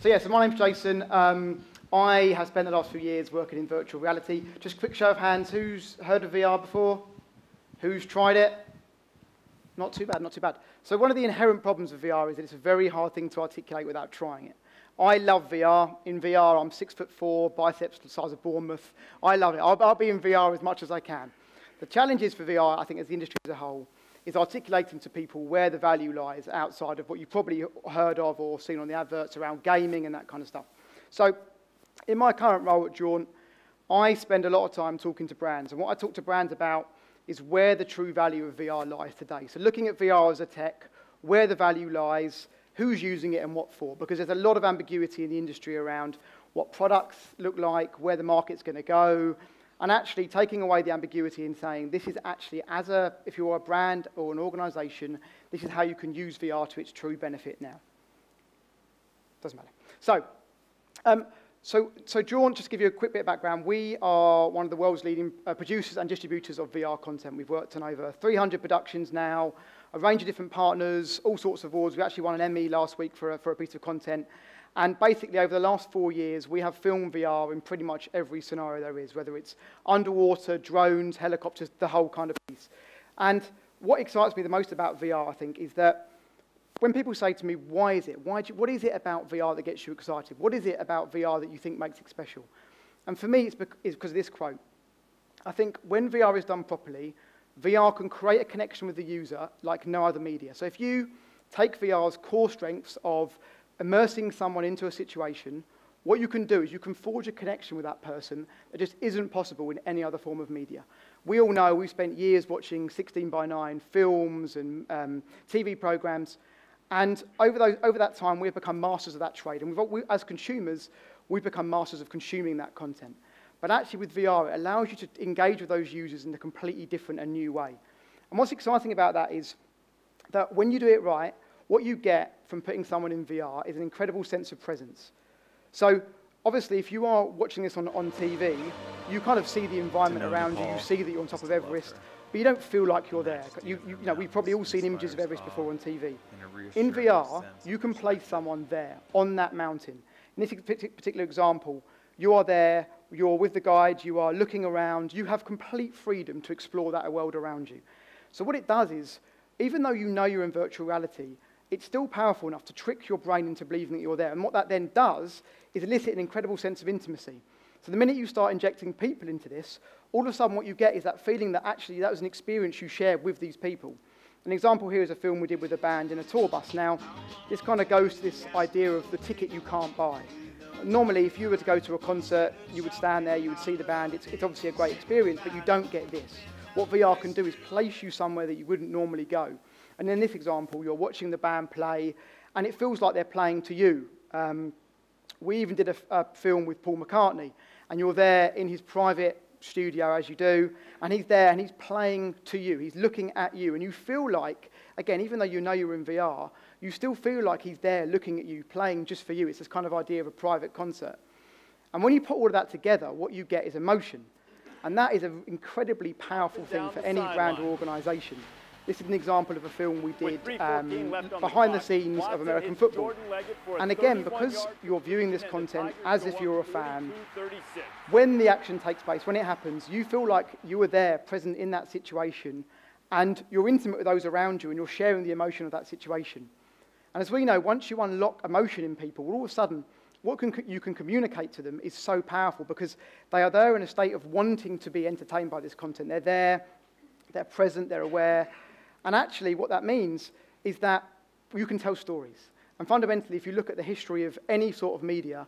So my name's Jason. I have spent the last few years working in virtual reality. Just a quick show of hands, who's heard of VR before? Who's tried it? Not too bad, not too bad. So one of the inherent problems with VR is that it's a very hard thing to articulate without trying it. I love VR. In VR, I'm 6'4", biceps the size of Bournemouth. I love it. I'll be in VR as much as I can. The challenge is for VR, I think, as the industry as a whole, is articulating to people where the value lies outside of what you've probably heard of or seen on the adverts around gaming and that kind of stuff. So in my current role at Jaunt, I spend a lot of time talking to brands. And what I talk to brands about is where the true value of VR lies today. So looking at VR as a tech, where the value lies, who's using it and what for. Because there's a lot of ambiguity in the industry around what products look like, where the market's going to go, and actually taking away the ambiguity and saying this is actually, if you're a brand or an organization, this is how you can use VR to its true benefit now. Doesn't matter. So Jaunt, just to give you a quick bit of background, we are one of the world's leading producers and distributors of VR content. We've worked on over 300 productions now, a range of different partners, all sorts of awards. We actually won an EMEA last week for a piece of content. And basically, over the last 4 years, we have filmed VR in pretty much every scenario there is, whether it's underwater, drones, helicopters, the whole kind of piece. And what excites me the most about VR, I think, is that when people say to me, why is it? What is it about VR that gets you excited? What is it about VR that you think makes it special? And for me, it's because of this quote. I think when VR is done properly, VR can create a connection with the user like no other media. So if you take VR's core strengths of immersing someone into a situation, what you can do is you can forge a connection with that person that just isn't possible in any other form of media. We all know we've spent years watching 16:9 films and TV programs, and over that time we've become masters of that trade. And as consumers, we've become masters of consuming that content. But actually with VR, it allows you to engage with those users in a completely different and new way. And what's exciting about that is that when you do it right, what you get from putting someone in VR is an incredible sense of presence. So obviously, if you are watching this on TV, you kind of see the environment around you, you see that you're on top of Everest, but you don't feel like you're there. You know, we've probably all seen images of Everest before on TV. In VR, you can place someone there, on that mountain. In this particular example, you are there, you're with the guide, you are looking around, you have complete freedom to explore that world around you. So what it does is, even though you know you're in virtual reality, it's still powerful enough to trick your brain into believing that you're there. And what that then does is elicit an incredible sense of intimacy. So the minute you start injecting people into this, all of a sudden what you get is that feeling that actually that was an experience you shared with these people. An example here is a film we did with a band in a tour bus. Now, this kind of goes to this idea of the ticket you can't buy. Normally, if you were to go to a concert, you would stand there, you would see the band. It's obviously a great experience, but you don't get this. What VR can do is place you somewhere that you wouldn't normally go. And in this example, you're watching the band play, and it feels like they're playing to you. We even did a film with Paul McCartney, and you're there in his private studio, as you do, and he's there, and he's playing to you. He's looking at you, and you feel like, again, even though you know you're in VR, you still feel like he's there looking at you, playing just for you. It's this kind of idea of a private concert. And when you put all of that together, what you get is emotion. And that is an incredibly powerful thing for any brand or organization. This is an example of a film we did behind the scenes of American football. And again, because you're viewing this content as if you're a fan, when the action takes place, when it happens, you feel like you were there, present in that situation, and you're intimate with those around you, and you're sharing the emotion of that situation. And as we know, once you unlock emotion in people, all of a sudden, what you can communicate to them is so powerful because they are there in a state of wanting to be entertained by this content. They're there, they're present, they're aware. And actually what that means is that you can tell stories. And fundamentally, if you look at the history of any sort of media,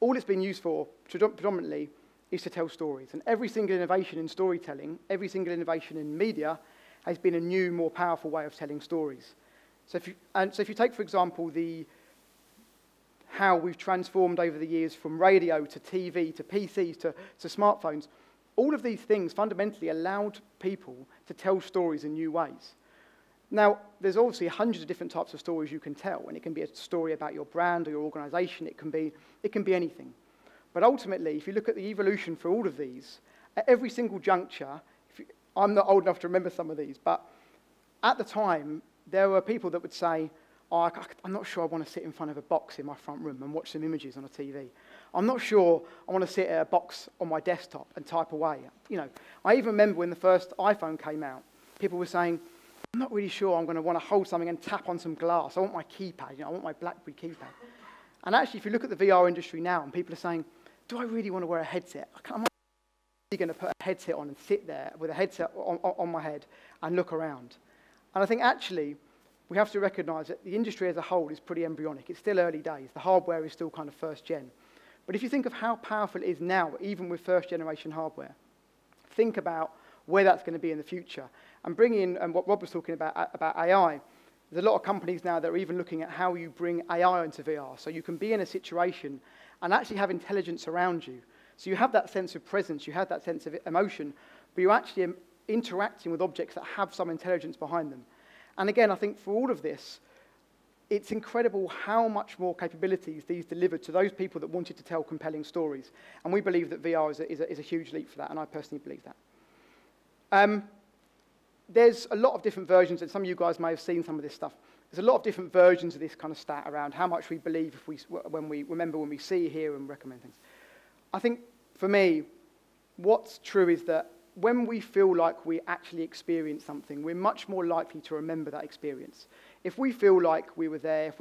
all it's been used for predominantly is to tell stories. And every single innovation in storytelling, every single innovation in media has been a new, more powerful way of telling stories. So if you take, for example, how we've transformed over the years from radio to TV to PCs to smartphones, all of these things fundamentally allowed people to tell stories in new ways. Now, there's obviously hundreds of different types of stories you can tell, and it can be a story about your brand or your organization. It can be anything. But ultimately, if you look at the evolution for all of these, at every single juncture, I'm not old enough to remember some of these, but at the time, there were people that would say, oh, I'm not sure I want to sit in front of a box in my front room and watch some images on a TV. I'm not sure I want to sit at a box on my desktop and type away. I even remember when the first iPhone came out, people were saying, I'm not really sure I'm going to want to hold something and tap on some glass. I want my keypad, I want my BlackBerry keypad. And actually, if you look at the VR industry now, and people are saying, do I really want to wear a headset? I'm not really going to put a headset on and sit there with a headset on my head and look around. And I think actually, we have to recognise that the industry as a whole is pretty embryonic. It's still early days. The hardware is still kind of first gen. But if you think of how powerful it is now, even with first generation hardware, think about where that's going to be in the future. And bring in, and what Rob was talking about AI, there's a lot of companies now that are even looking at how you bring AI into VR. So you can be in a situation and actually have intelligence around you. So you have that sense of presence, you have that sense of emotion, but you're actually interacting with objects that have some intelligence behind them. And again, I think for all of this, it's incredible how much more capabilities these delivered to those people that wanted to tell compelling stories. And we believe that VR is a huge leap for that, and I personally believe that. There's a lot of different versions, and some of you guys may have seen some of this stuff. There's a lot of different versions of this kind of stat around how much we believe when we see, hear, and recommend things. I think, for me, what's true is that when we feel like we actually experience something, we're much more likely to remember that experience. If we feel like we were there,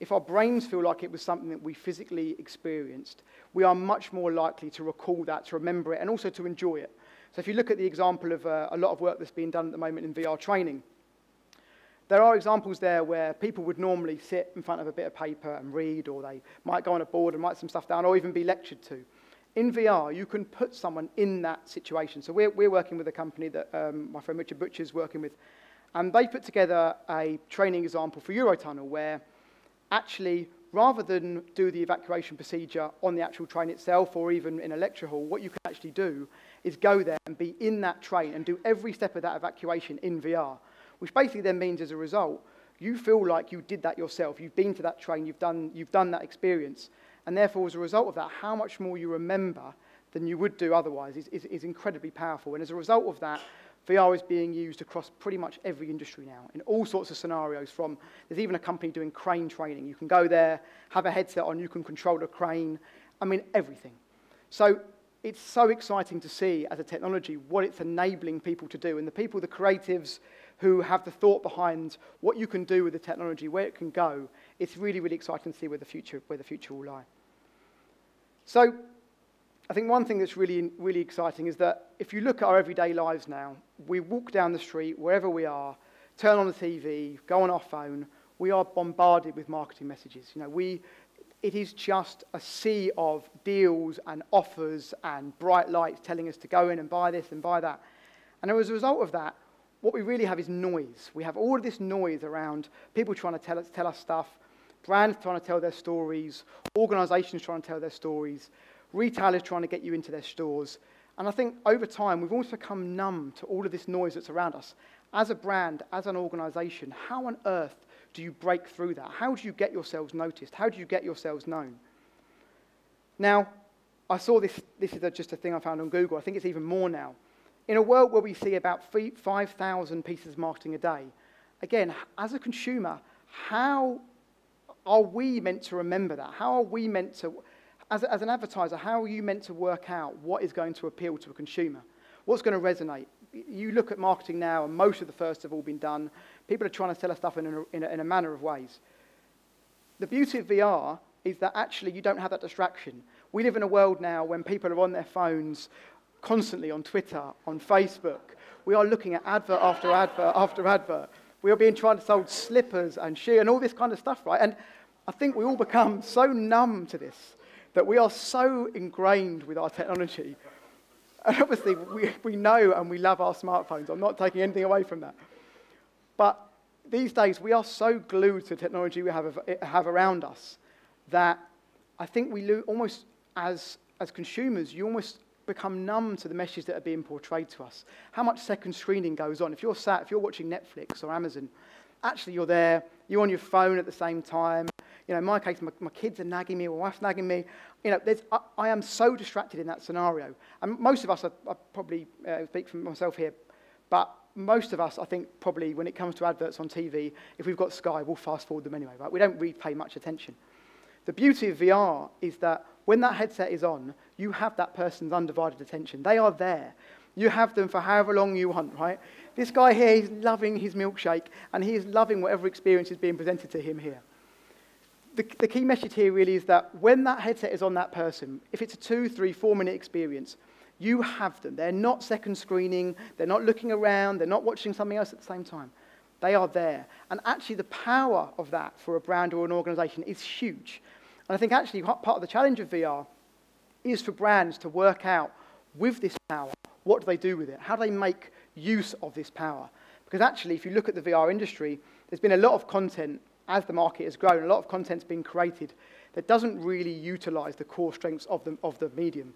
if our brains feel like it was something that we physically experienced, we are much more likely to recall that, to remember it, and also to enjoy it. So if you look at the example of a lot of work that's being done at the moment in VR training, there are examples there where people would normally sit in front of a bit of paper and read, or they might go on a board and write some stuff down, or even be lectured to. In VR, you can put someone in that situation. So we're working with a company that my friend Richard Butcher's working with, and they put together a training example for Eurotunnel where actually, rather than do the evacuation procedure on the actual train itself or even in a lecture hall, what you can actually do is go there and be in that train and do every step of that evacuation in VR, which basically then means as a result, you feel like you did that yourself. You've been to that train, you've done that experience, and therefore as a result of that, how much more you remember than you would do otherwise is incredibly powerful. And as a result of that, VR is being used across pretty much every industry now, in all sorts of scenarios. There's even a company doing crane training. You can go there, have a headset on, you can control the crane. I mean, everything. So it's so exciting to see as a technology what it's enabling people to do. And the people, the creatives who have the thought behind what you can do with the technology, where it can go, it's really, really exciting to see where the future will lie. So I think one thing that's really, really exciting is that if you look at our everyday lives now, we walk down the street, wherever we are, turn on the TV, go on our phone, we are bombarded with marketing messages. It is just a sea of deals and offers and bright lights telling us to go in and buy this and buy that. And as a result of that, what we really have is noise. We have all of this noise around people trying to tell us stuff, brands trying to tell their stories, organizations trying to tell their stories, retailers trying to get you into their stores. And I think over time, we've almost become numb to all of this noise that's around us. As a brand, as an organization, how on earth do you break through that? How do you get yourselves noticed? How do you get yourselves known? Now, I saw this is just a thing I found on Google. I think it's even more now. In a world where we see about 5,000 pieces of marketing a day, again, as a consumer, how are we meant to remember that? How are we meant to, as an advertiser, how are you meant to work out what is going to appeal to a consumer? What's going to resonate? You look at marketing now, and most of the firsts have all been done. People are trying to sell us stuff in a manner of ways. The beauty of VR is that actually you don't have that distraction. We live in a world now when people are on their phones constantly, on Twitter, on Facebook. We are looking at advert after advert after advert. We are being tried to sell slippers and shoes and all this kind of stuff, right? And I think we all become so numb to this that we are so ingrained with our technology. And obviously, we know and we love our smartphones. I'm not taking anything away from that. But these days, we are so glued to the technology we have around us that I think we lose, almost as consumers, you almost become numb to the messages that are being portrayed to us. How much second screening goes on. If you're watching Netflix or Amazon, actually you're there, you're on your phone at the same time. In my case, my kids are nagging me, my wife's nagging me. I am so distracted in that scenario. And most of us, I probably speak for myself here, but most of us, I think, probably when it comes to adverts on TV, if we've got Sky, we'll fast forward them anyway, right? We don't really pay much attention. The beauty of VR is that when that headset is on, you have that person's undivided attention. They are there. You have them for however long you want, right? This guy here, he's loving his milkshake, and he is loving whatever experience is being presented to him here. The key message here really is that when that headset is on that person, if it's a 2, 3, 4 minute experience, you have them. They're not second screening. They're not looking around. They're not watching something else at the same time. They are there. And actually the power of that for a brand or an organization is huge. And I think actually part of the challenge of VR is for brands to work out with this power, what do they do with it? How do they make use of this power? Because actually, if you look at the VR industry, there's been a lot of content as the market has grown, a lot of content's been created that doesn't really utilize the core strengths of the medium.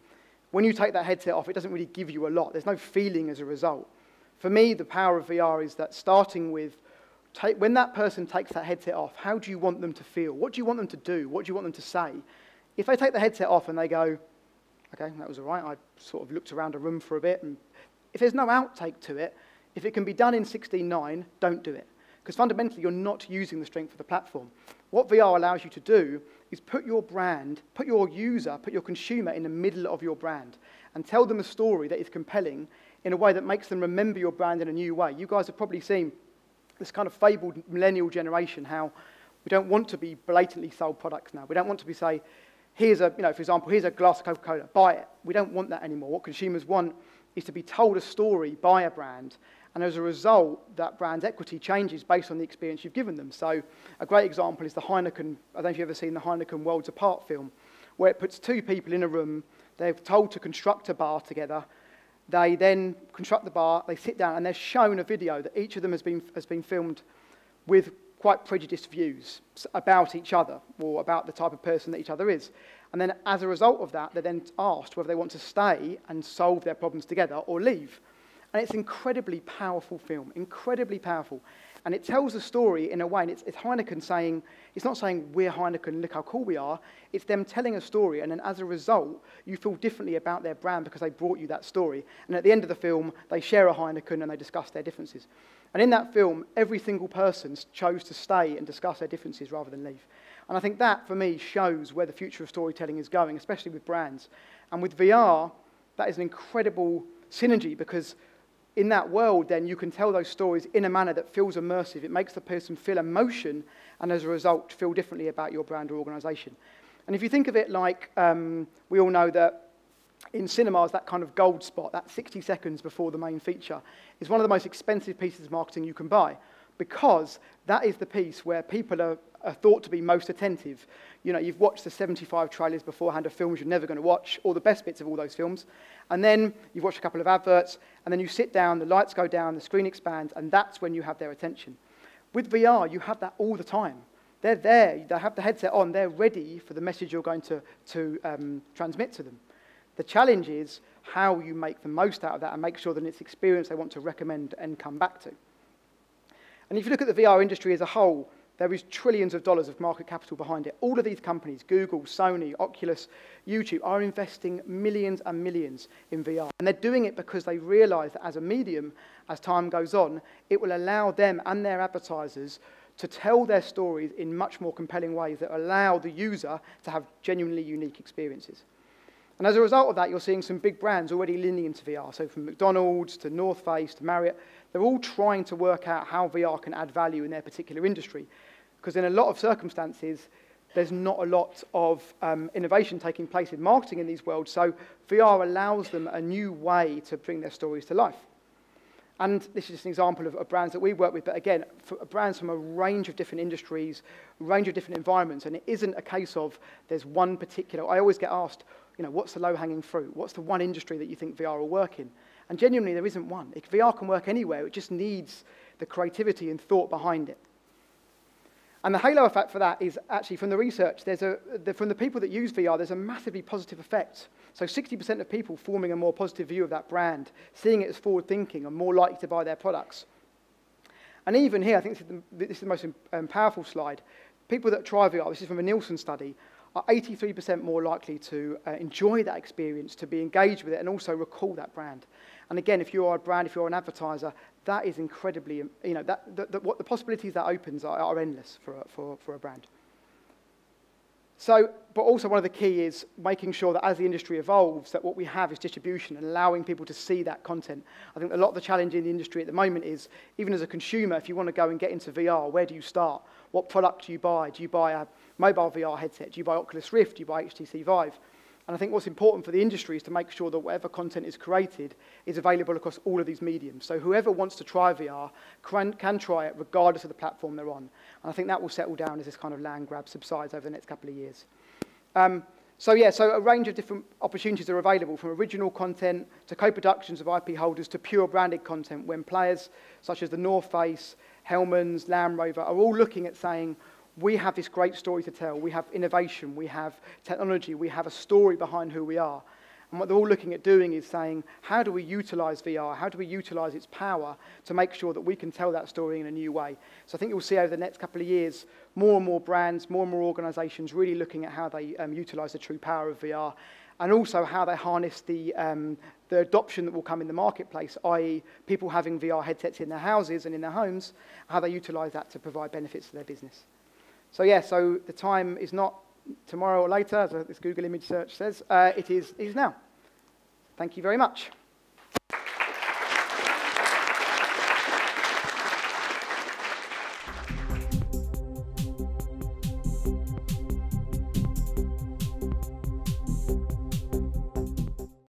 When you take that headset off, it doesn't really give you a lot. There's no feeling as a result. For me, the power of VR is that starting with, when that person takes that headset off, how do you want them to feel? What do you want them to do? What do you want them to say? If they take the headset off and they go, okay, that was all right, I sort of looked around a room for a bit, and if there's no outtake to it, if it can be done in 16:9, don't do it. Because fundamentally, you're not using the strength of the platform. What VR allows you to do is put your brand, put your user, put your consumer in the middle of your brand and tell them a story that is compelling in a way that makes them remember your brand in a new way. You guys have probably seen this kind of fabled millennial generation, how we don't want to be blatantly sold products now. We don't want to be say, here's a, for example, here's a glass of Coca-Cola, buy it. We don't want that anymore. What consumers want is to be told a story by a brand, and as a result, that brand's equity changes based on the experience you've given them. So a great example is the Heineken, I don't know if you've ever seen the Heineken Worlds Apart film, where it puts two people in a room, they're told to construct a bar together, they then construct the bar, they sit down, and they're shown a video that each of them has been filmed with quite prejudiced views about each other, or about the type of person that each other is. And then as a result of that, they're then asked whether they want to stay and solve their problems together or leave. And it's an incredibly powerful film, incredibly powerful. And it tells the story in a way, and it's Heineken saying, it's not saying, we're Heineken, look how cool we are. It's them telling a story, and then as a result, you feel differently about their brand because they brought you that story. And at the end of the film, they share a Heineken and they discuss their differences. And in that film, every single person chose to stay and discuss their differences rather than leave. And I think that, for me, shows where the future of storytelling is going, especially with brands. And with VR, that is an incredible synergy, because in that world, then, you can tell those stories in a manner that feels immersive. It makes the person feel emotion, and as a result, feel differently about your brand or organization. And if you think of it like, we all know that in cinemas, that kind of gold spot, that 60 seconds before the main feature, is one of the most expensive pieces of marketing you can buy, because that is the piece where people are thought to be most attentive. You know, you've watched the 75 trailers beforehand of films you're never going to watch, or the best bits of all those films, and then you've watched a couple of adverts, and then you sit down, the lights go down, the screen expands, and that's when you have their attention. With VR, you have that all the time. They're there, they have the headset on, they're ready for the message you're going to transmit to them. The challenge is how you make the most out of that and make sure that it's experience they want to recommend and come back to. And if you look at the VR industry as a whole, there is trillions of dollars of market capital behind it. All of these companies, Google, Sony, Oculus, YouTube, are investing millions and millions in VR. And they're doing it because they realize that as a medium, as time goes on, it will allow them and their advertisers to tell their stories in much more compelling ways that allow the user to have genuinely unique experiences. And as a result of that, you're seeing some big brands already leaning into VR. So from McDonald's to North Face to Marriott, they're all trying to work out how VR can add value in their particular industry. Because in a lot of circumstances, there's not a lot of innovation taking place in marketing in these worlds. So VR allows them a new way to bring their stories to life. And this is just an example of brands that we work with, but again, for brands from a range of different industries, a range of different environments, and it isn't a case of there's one particular. I always get asked, you know, what's the low-hanging fruit? What's the one industry that you think VR will work in? And genuinely, there isn't one. If VR can work anywhere, it just needs the creativity and thought behind it. And the halo effect for that is actually from the research, from the people that use VR, there's a massively positive effect. So 60% of people forming a more positive view of that brand, seeing it as forward-thinking, are more likely to buy their products. And even here, I think this is the most powerful slide. People that try VR, this is from a Nielsen study, are 83% more likely to enjoy that experience, to be engaged with it, and also recall that brand. And again, if you are a brand, if you're an advertiser, that is incredibly, what the possibilities that opens are endless for a brand. So, but also one of the key is making sure that as the industry evolves, that what we have is distribution and allowing people to see that content. I think a lot of the challenge in the industry at the moment is, even as a consumer, if you want to go and get into VR, where do you start? What product do you buy? Do you buy a mobile VR headset? Do you buy Oculus Rift? Do you buy HTC Vive? And I think what's important for the industry is to make sure that whatever content is created is available across all of these mediums. So whoever wants to try VR can try it regardless of the platform they're on. And I think that will settle down as this kind of land grab subsides over the next couple of years. So a range of different opportunities are available, from original content to co-productions of IP holders to pure branded content, when players such as the North Face, Hellmann's, Land Rover are all looking at saying, we have this great story to tell, we have innovation, we have technology, we have a story behind who we are. And what they're all looking at doing is saying, how do we utilize VR? How do we utilize its power to make sure that we can tell that story in a new way? So I think you'll see over the next couple of years, more and more brands, more and more organizations really looking at how they utilize the true power of VR, and also how they harness the adoption that will come in the marketplace, i.e. people having VR headsets in their houses and in their homes, how they utilize that to provide benefits to their business. So so the time is not tomorrow or later, as this Google image search says. It is now. Thank you very much.